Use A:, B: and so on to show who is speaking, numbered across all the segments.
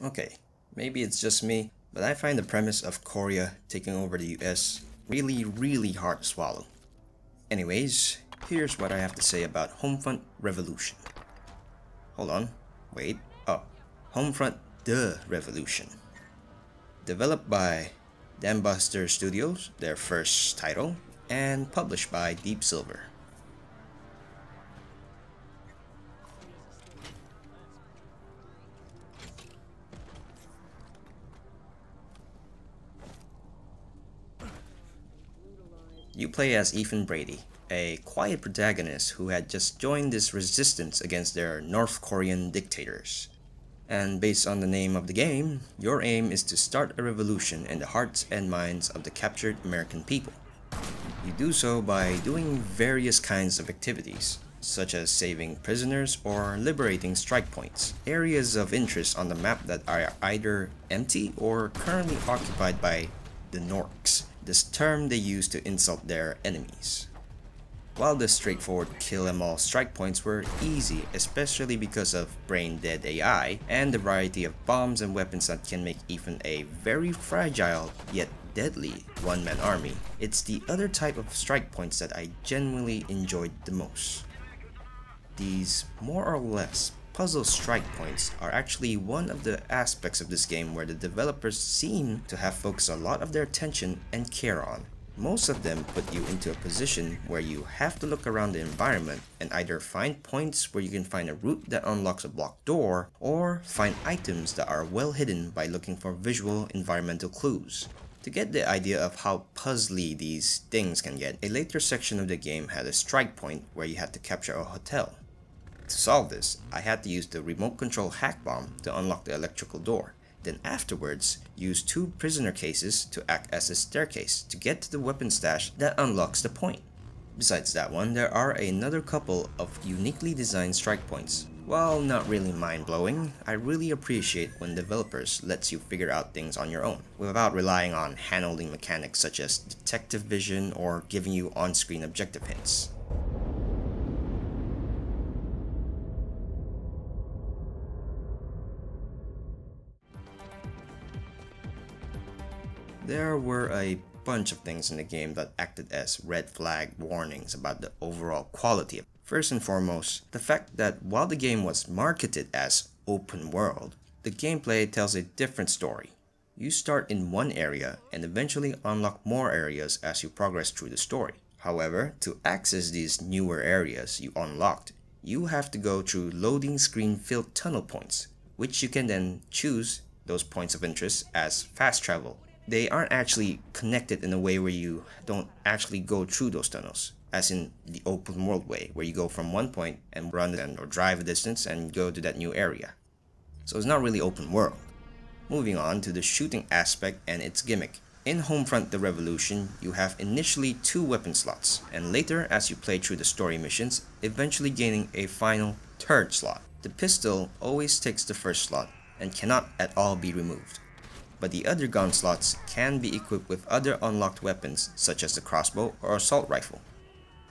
A: Okay, maybe it's just me, but I find the premise of Korea taking over the US really hard to swallow. Anyways, here's what I have to say about Homefront Revolution. Hold on, wait, oh, Homefront The Revolution. Developed by Dambuster Studios, their first title, and published by Deep Silver. You play as Ethan Brady, a quiet protagonist who had just joined this resistance against their North Korean dictators. And based on the name of the game, your aim is to start a revolution in the hearts and minds of the captured American people. You do so by doing various kinds of activities, such as saving prisoners or liberating strike points, areas of interest on the map that are either empty or currently occupied by the Norks, this term they use to insult their enemies. While the straightforward kill-em-all strike points were easy, especially because of brain-dead AI and the variety of bombs and weapons that can make even a very fragile yet deadly one-man army, it's the other type of strike points that I genuinely enjoyed the most. These more or less puzzle strike points are actually one of the aspects of this game where the developers seem to have focused a lot of their attention and care on. Most of them put you into a position where you have to look around the environment and either find points where you can find a route that unlocks a blocked door, or find items that are well hidden by looking for visual environmental clues. To get the idea of how puzzly these things can get, a later section of the game had a strike point where you had to capture a hotel. To solve this, I had to use the remote control hack bomb to unlock the electrical door. Then afterwards, use 2 prisoner cases to act as a staircase to get to the weapon stash that unlocks the point. Besides that one, there are another couple of uniquely designed strike points. While not really mind-blowing, I really appreciate when developers lets you figure out things on your own, without relying on hand-holding mechanics such as detective vision or giving you on-screen objective hints. There were a bunch of things in the game that acted as red flag warnings about the overall quality of it. First and foremost, the fact that while the game was marketed as open world, the gameplay tells a different story. You start in one area and eventually unlock more areas as you progress through the story. However, to access these newer areas you unlocked, you have to go through loading screen filled tunnel points, which you can then choose those points of interest as fast travel. They aren't actually connected in a way where you don't actually go through those tunnels, as in the open world way, where you go from one point and run or drive a distance and go to that new area. So it's not really open world. Moving on to the shooting aspect and its gimmick. In Homefront The Revolution, you have initially 2 weapon slots, and later as you play through the story missions, eventually gaining a final 3rd slot. The pistol always takes the first slot and cannot at all be removed, but the other gun slots can be equipped with other unlocked weapons such as the crossbow or assault rifle.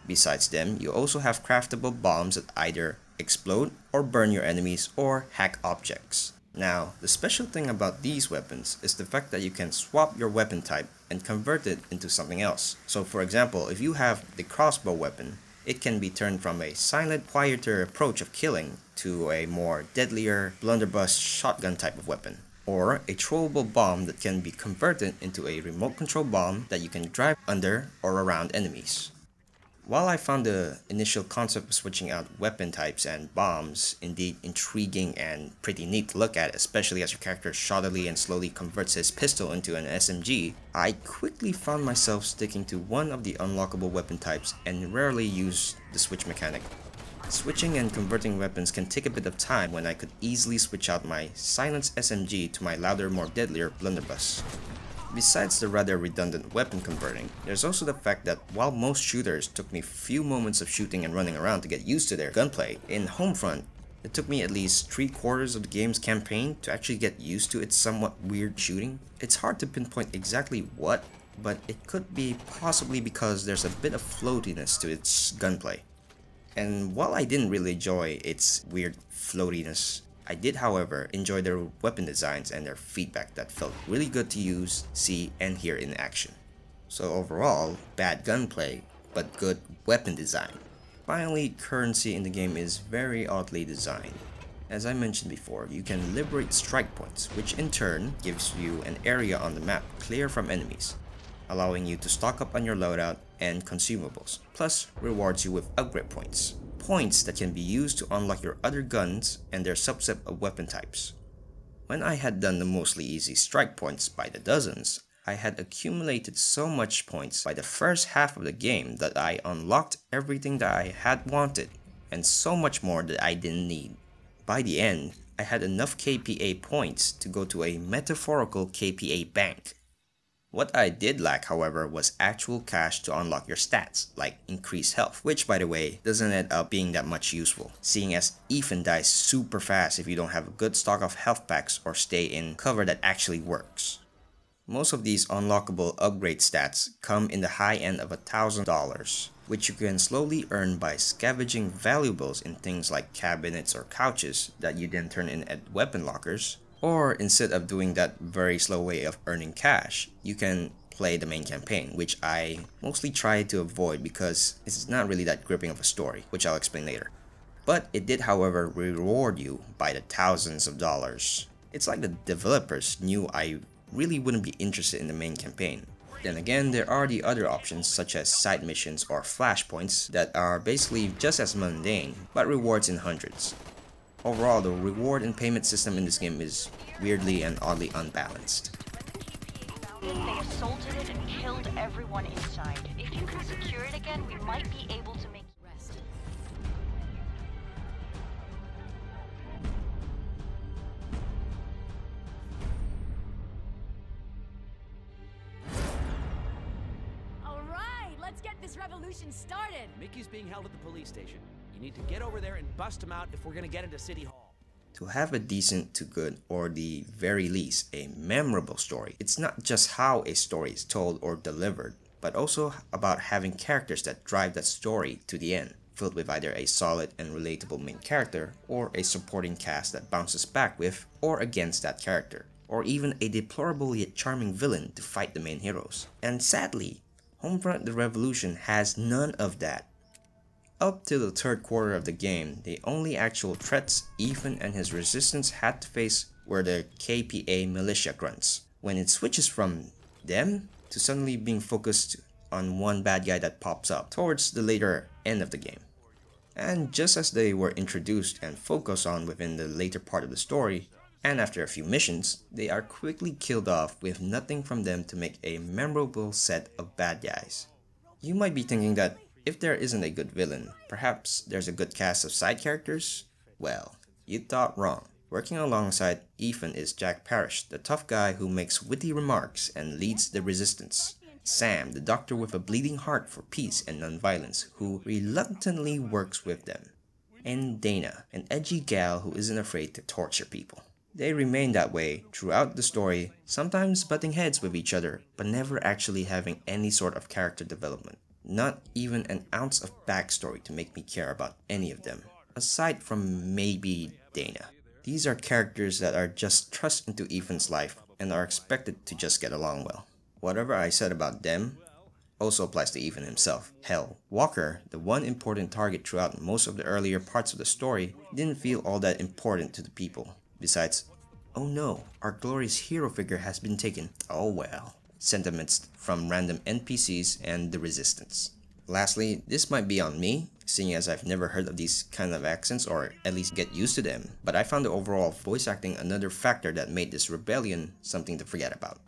A: Besides them, you also have craftable bombs that either explode or burn your enemies or hack objects. Now, the special thing about these weapons is the fact that you can swap your weapon type and convert it into something else. So for example, if you have the crossbow weapon, it can be turned from a silent, quieter approach of killing to a more deadlier blunderbuss shotgun type of weapon, or a throwable bomb that can be converted into a remote control bomb that you can drive under or around enemies. While I found the initial concept of switching out weapon types and bombs indeed intriguing and pretty neat to look at, especially as your character shoddily and slowly converts his pistol into an SMG, I quickly found myself sticking to one of the unlockable weapon types and rarely used the switch mechanic. Switching and converting weapons can take a bit of time when I could easily switch out my silenced SMG to my louder, more deadlier blunderbuss. Besides the rather redundant weapon converting, there's also the fact that while most shooters took me few moments of shooting and running around to get used to their gunplay, in Homefront, it took me at least 3/4 of the game's campaign to actually get used to its somewhat weird shooting. It's hard to pinpoint exactly what, but it could be possibly because there's a bit of floatiness to its gunplay. And while I didn't really enjoy its weird floatiness, I did, however, enjoy their weapon designs and their feedback that felt really good to use, see, and hear in action. So overall, bad gunplay, but good weapon design. Finally, currency in the game is very oddly designed. As I mentioned before, you can liberate strike points, which in turn gives you an area on the map clear from enemies, allowing you to stock up on your loadout and consumables, plus rewards you with upgrade points. Points that can be used to unlock your other guns and their subset of weapon types. When I had done the mostly easy strike points by the dozens, I had accumulated so much points by the first half of the game that I unlocked everything that I had wanted, and so much more that I didn't need. By the end, I had enough KPA points to go to a metaphorical KPA bank. What I did lack, however, was actual cash to unlock your stats, like increased health, which by the way, doesn't end up being that much useful, seeing as Ethan dies super fast if you don't have a good stock of health packs or stay in cover that actually works. Most of these unlockable upgrade stats come in the high end of $1,000, which you can slowly earn by scavenging valuables in things like cabinets or couches that you then turn in at weapon lockers. Or instead of doing that very slow way of earning cash, you can play the main campaign, which I mostly try to avoid because it's not really that gripping of a story, which I'll explain later. But it did, however, reward you by the thousands of dollars. It's like the developers knew I really wouldn't be interested in the main campaign. Then again, there are the other options such as side missions or flashpoints that are basically just as mundane, but rewards in hundreds. Overall, the reward and payment system in this game is weirdly and oddly unbalanced.
B: They assaulted it and killed everyone inside. If you can secure it again, we might be able to make rest.
C: Alright, let's get this revolution started!
D: Mickey's being held at the police station. You need to get over there and bust him out if we're gonna get into City Hall.
A: To have a decent to good, or the very least, a memorable story, it's not just how a story is told or delivered, but also about having characters that drive that story to the end, filled with either a solid and relatable main character, or a supporting cast that bounces back with or against that character, or even a deplorable yet charming villain to fight the main heroes. And sadly, Homefront The Revolution has none of that. Up to the third quarter of the game, the only actual threats Ethan and his resistance had to face were the KPA militia grunts. When it switches from them to suddenly being focused on one bad guy that pops up towards the later end of the game. And just as they were introduced and focused on within the later part of the story, and after a few missions, they are quickly killed off with nothing from them to make a memorable set of bad guys. You might be thinking that if there isn't a good villain, perhaps there's a good cast of side characters? Well, you thought wrong. Working alongside Ethan is Jack Parrish, the tough guy who makes witty remarks and leads the resistance. Sam, the doctor with a bleeding heart for peace and non-violence, who reluctantly works with them. And Dana, an edgy gal who isn't afraid to torture people. They remain that way throughout the story, sometimes butting heads with each other, but never actually having any sort of character development. Not even an ounce of backstory to make me care about any of them, aside from maybe Dana. These are characters that are just thrust into Ethan's life and are expected to just get along well. Whatever I said about them also applies to Ethan himself. Hell, Walker, the one important target throughout most of the earlier parts of the story, didn't feel all that important to the people. Besides, oh no, our glorious hero figure has been taken. Oh well. Sentiments from random NPCs and the resistance. Lastly, this might be on me, seeing as I've never heard of these kind of accents or at least get used to them, but I found the overall voice acting another factor that made this rebellion something to forget about.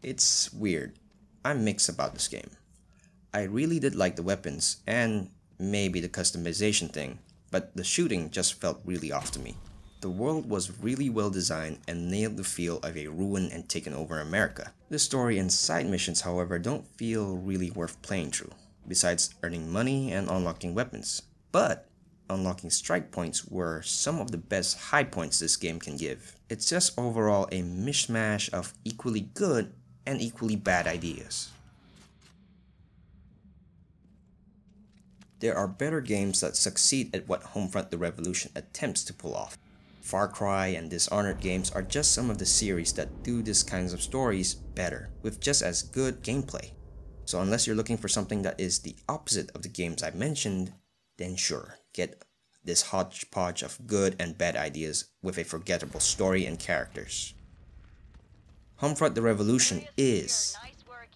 A: It's weird. I'm mixed about this game. I really did like the weapons and maybe the customization thing, but the shooting just felt really off to me. The world was really well designed and nailed the feel of a ruined and taken over America. The story and side missions, however, don't feel really worth playing through, besides earning money and unlocking weapons. But unlocking strike points were some of the best high points this game can give. It's just overall a mishmash of equally good and equally bad ideas. There are better games that succeed at what Homefront the Revolution attempts to pull off. Far Cry and Dishonored games are just some of the series that do these kinds of stories better, with just as good gameplay. So unless you're looking for something that is the opposite of the games I mentioned, then sure, get this hodgepodge of good and bad ideas with a forgettable story and characters. Homefront the Revolution is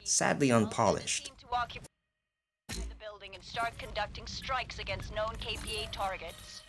A: sadly unpolished.
B: The building and start conducting strikes against known KPA targets.